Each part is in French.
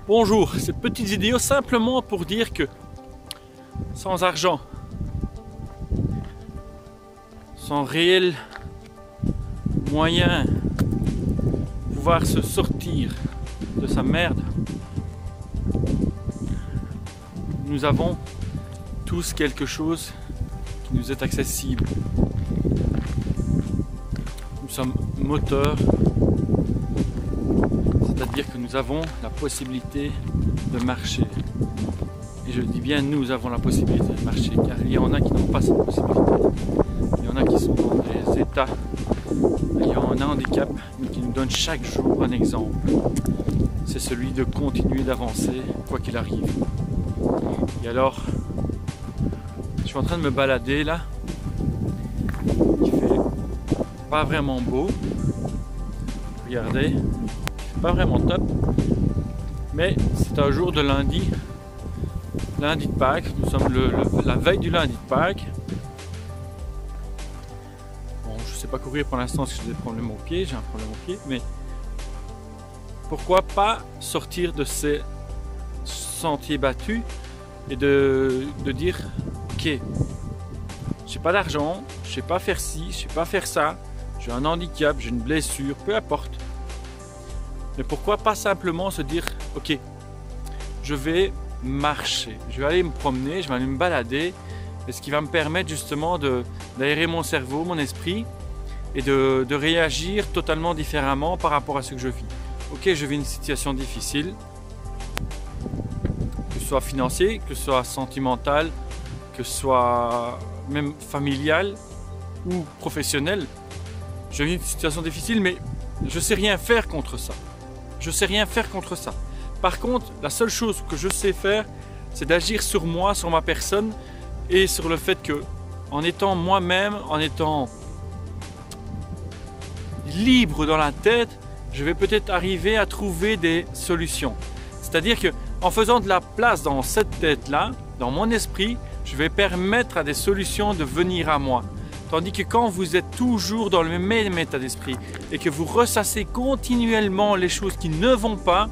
Bonjour, cette petite vidéo simplement pour dire que sans argent, sans réel moyen de pouvoir se sortir de sa merde, nous avons tous quelque chose qui nous est accessible. Nous sommes moteurs, c'est-à-dire que nous avons la possibilité de marcher. Et je dis bien nous avons la possibilité de marcher, car il y en a qui n'ont pas cette possibilité. Il y en a qui sont dans des états, il y en a un handicap, mais qui nous donne chaque jour un exemple. C'est celui de continuer d'avancer, quoi qu'il arrive. Et alors, je suis en train de me balader là. Il fait pas vraiment beau. Regardez, c'est pas vraiment top. Mais c'est un jour de lundi. Lundi de Pâques. Nous sommes la veille du lundi de Pâques. Bon, je sais pas courir pour l'instant parce que j'ai des problèmes au pied. J'ai un problème au pied. Mais pourquoi pas sortir de ces sentiers battus et de dire ok, j'ai pas d'argent, je sais pas faire ci, je sais pas faire ça, j'ai un handicap, j'ai une blessure, peu importe. Mais pourquoi pas simplement se dire ok, je vais marcher, je vais aller me promener, je vais aller me balader, et ce qui va me permettre justement d'aérer mon cerveau, mon esprit et de réagir totalement différemment par rapport à ce que je vis. Ok, je vis une situation difficile, que ce soit financier, que ce soit sentimental, que ce soit même familial ou professionnel. Je vis une situation difficile, mais je sais rien faire contre ça. Je sais rien faire contre ça. Par contre, la seule chose que je sais faire, c'est d'agir sur moi, sur ma personne et sur le fait que, en étant moi-même, en étant libre dans la tête, je vais peut-être arriver à trouver des solutions. C'est-à-dire que en faisant de la place dans cette tête-là, dans mon esprit, je vais permettre à des solutions de venir à moi. Tandis que quand vous êtes toujours dans le même état d'esprit et que vous ressassez continuellement les choses qui ne vont pas,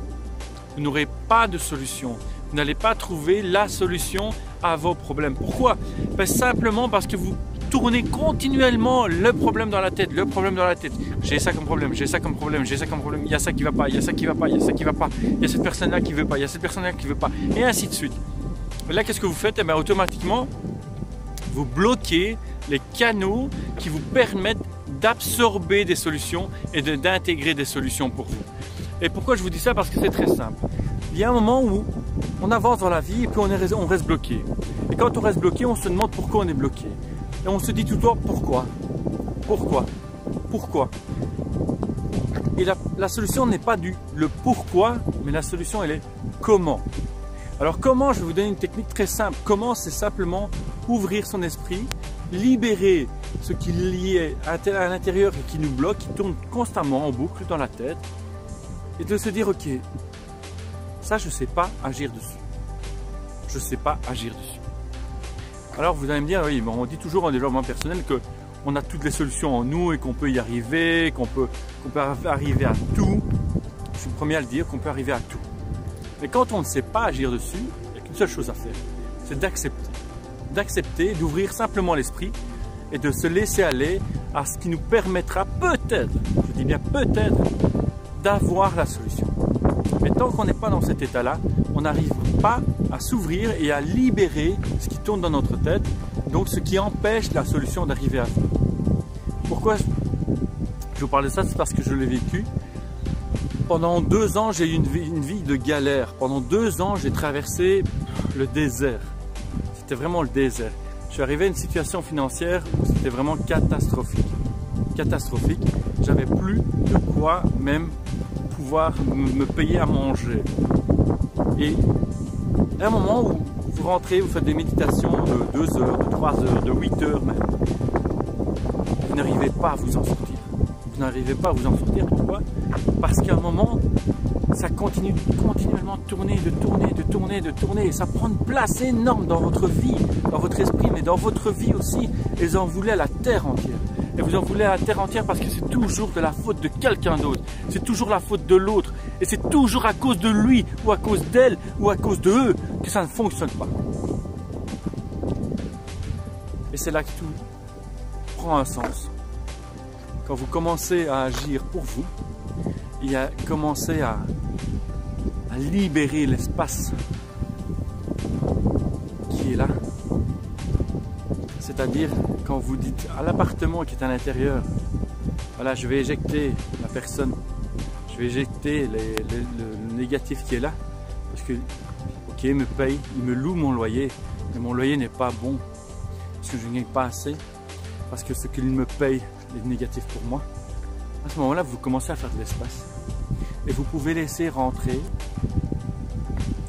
vous n'aurez pas de solution. Vous n'allez pas trouver la solution à vos problèmes. Pourquoi? Simplement parce que vous tournez continuellement le problème dans la tête, le problème dans la tête. J'ai ça comme problème, j'ai ça comme problème, j'ai ça comme problème, il y a ça qui va pas, il y a ça qui va pas, il y a ça qui va pas, il y a cette personne-là qui veut pas, il y a cette personne-là qui veut pas, et ainsi de suite. Et là, qu'est-ce que vous faites? Eh bien, automatiquement, vous bloquez les canaux qui vous permettent d'absorber des solutions et d'intégrer des solutions pour vous. Et pourquoi je vous dis ça? Parce que c'est très simple. Il y a un moment où on avance dans la vie et puis on reste bloqué. Et quand on reste bloqué, on se demande pourquoi on est bloqué. Et on se dit tout le temps pourquoi? Pourquoi? Pourquoi? Et la solution n'est pas le pourquoi, mais la solution elle est comment. Alors comment? Je vais vous donner une technique très simple. Comment? C'est simplement ouvrir son esprit, libérer ce qui est à l'intérieur et qui nous bloque, qui tourne constamment en boucle dans la tête, et de se dire ok, ça je ne sais pas agir dessus. Je ne sais pas agir dessus. Alors vous allez me dire, oui, bon, on dit toujours en développement personnel qu'on a toutes les solutions en nous et qu'on peut y arriver, qu'on peut arriver à tout. Je suis le premier à le dire, qu'on peut arriver à tout. Mais quand on ne sait pas agir dessus, il n'y a qu'une seule chose à faire, c'est d'accepter. D'accepter, d'ouvrir simplement l'esprit et de se laisser aller à ce qui nous permettra peut-être, je dis bien peut-être, d'avoir la solution. Mais tant qu'on n'est pas dans cet état-là, on n'arrive pas à s'ouvrir et à libérer ce qui tourne dans notre tête, donc ce qui empêche la solution d'arriver à vous. Pourquoi je vous parle de ça? C'est parce que je l'ai vécu. Pendant 2 ans, j'ai eu une vie de galère. Pendant 2 ans, j'ai traversé le désert. C'était vraiment le désert. Je suis arrivé à une situation financière où c'était vraiment catastrophique. Catastrophique. J'avais plus de quoi même pouvoir me payer à manger. Et à un moment où vous rentrez, vous faites des méditations de 2 heures, de 3 heures, de 8 heures même, vous n'arrivez pas à vous en sortir. Vous n'arrivez pas à vous en sortir. Pourquoi? Parce qu'à un moment, ça continue continuellement de tourner, de tourner, de tourner, de tourner. Et ça prend une place énorme dans votre vie, dans votre esprit, mais dans votre vie aussi. Et vous en voulez à la terre entière. et vous en voulez à la terre entière parce que c'est toujours de la faute de quelqu'un d'autre. C'est toujours la faute de l'autre. Et c'est toujours à cause de lui, ou à cause d'elle, ou à cause de eux, que ça ne fonctionne pas. Et c'est là que tout prend un sens. Quand vous commencez à agir pour vous, et à commencer à libérer l'espace qui est là. C'est-à-dire quand vous dites à l'appartement qui est à l'intérieur, voilà, je vais éjecter la personne, je vais éjecter le négatif qui est là, parce que, ok, il me paye, il me loue mon loyer, mais mon loyer n'est pas bon, parce que je ne gagne pas assez, parce que ce qu'il me paye est négatif pour moi. À ce moment-là, vous commencez à faire de l'espace. Et vous pouvez laisser rentrer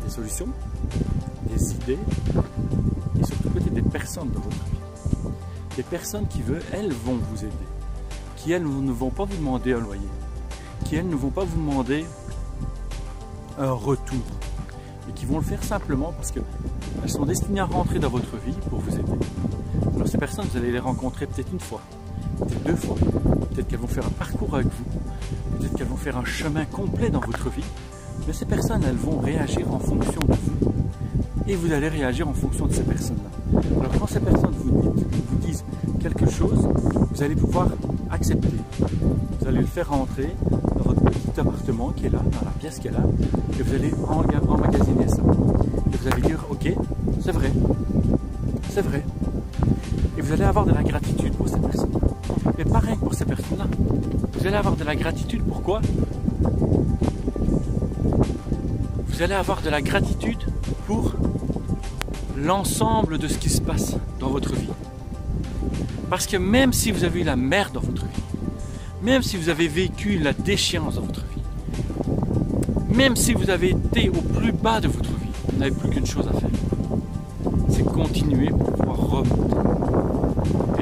des solutions, des idées, et surtout peut-être des personnes dans votre vie. Des personnes qui elles vont vous aider, qui elles ne vont pas vous demander un loyer, qui elles ne vont pas vous demander un retour, et qui vont le faire simplement parce qu'elles sont destinées à rentrer dans votre vie pour vous aider. Alors ces personnes, vous allez les rencontrer peut-être une fois, peut-être deux fois, peut-être qu'elles vont faire un parcours avec vous, peut-être qu'elles vont faire un chemin complet dans votre vie, mais ces personnes, elles vont réagir en fonction de vous. Et vous allez réagir en fonction de ces personnes-là. Alors quand ces personnes vous disent quelque chose, vous allez pouvoir accepter. Vous allez le faire rentrer dans votre petit appartement qui est là, dans la pièce qui est là, et vous allez emmagasiner ça. Et vous allez dire, ok, c'est vrai, c'est vrai. Et vous allez avoir de la gratitude pour ces personnes-là. Mais pareil pour ces personnes-là. Vous allez avoir de la gratitude, pourquoi? Vous allez avoir de la gratitude pour l'ensemble de ce qui se passe dans votre vie. Parce que même si vous avez eu la merde dans votre vie, même si vous avez vécu la déchéance dans votre vie, même si vous avez été au plus bas de votre vie, vous n'avez plus qu'une chose à faire. C'est continuer pour pouvoir remonter.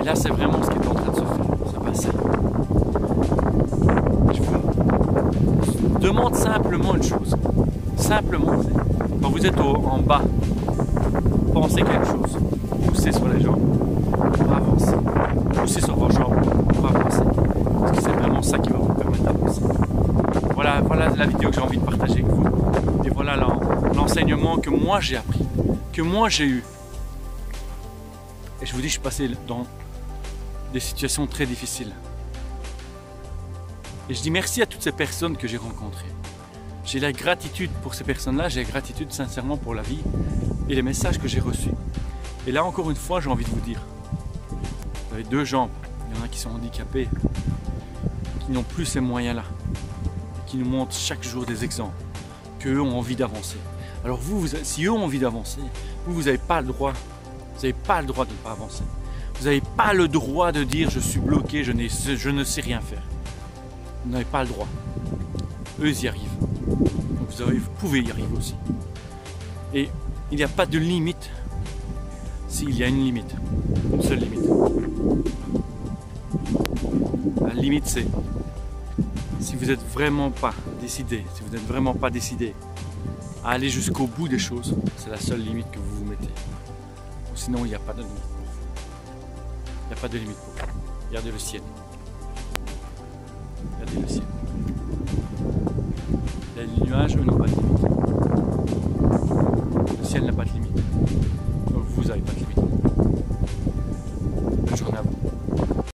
Et là, c'est vraiment ce qui est en train de se faire. Ça va, ça y est. Je vous demande simplement une chose. Simplement, quand vous êtes en bas, pensez quelque chose. Poussez sur les jambes pour avancer. Poussez sur vos jambes pour avancer. Parce que c'est vraiment ça qui va vous permettre d'avancer. Voilà la vidéo que j'ai envie de partager avec vous. Et voilà l'enseignement que moi j'ai appris, que moi j'ai eu. Et je vous dis, je suis passé dans des situations très difficiles. Et je dis merci à toutes ces personnes que j'ai rencontrées. J'ai la gratitude pour ces personnes-là, j'ai la gratitude sincèrement pour la vie et les messages que j'ai reçus. Et là, encore une fois, j'ai envie de vous dire, vous avez deux jambes, il y en a qui sont handicapés, qui n'ont plus ces moyens-là, qui nous montrent chaque jour des exemples, qu'eux ont envie d'avancer. Alors vous, si eux ont envie d'avancer, vous n'avez pas le droit, vous n'avez pas le droit de ne pas avancer. Vous n'avez pas le droit de dire je suis bloqué, je ne sais rien faire. Vous n'avez pas le droit. Eux, ils y arrivent. Donc vous pouvez y arriver aussi. Et il n'y a pas de limite s'il y a une limite. Une seule limite. La limite, c'est si vous n'êtes vraiment pas décidé, si vous n'êtes vraiment pas décidé à aller jusqu'au bout des choses, c'est la seule limite que vous vous mettez. Ou sinon, il n'y a pas de limite pour vous. Il n'y a pas de limite pour vous. Regardez le ciel. Regardez le ciel. Il y a des nuages, eux non.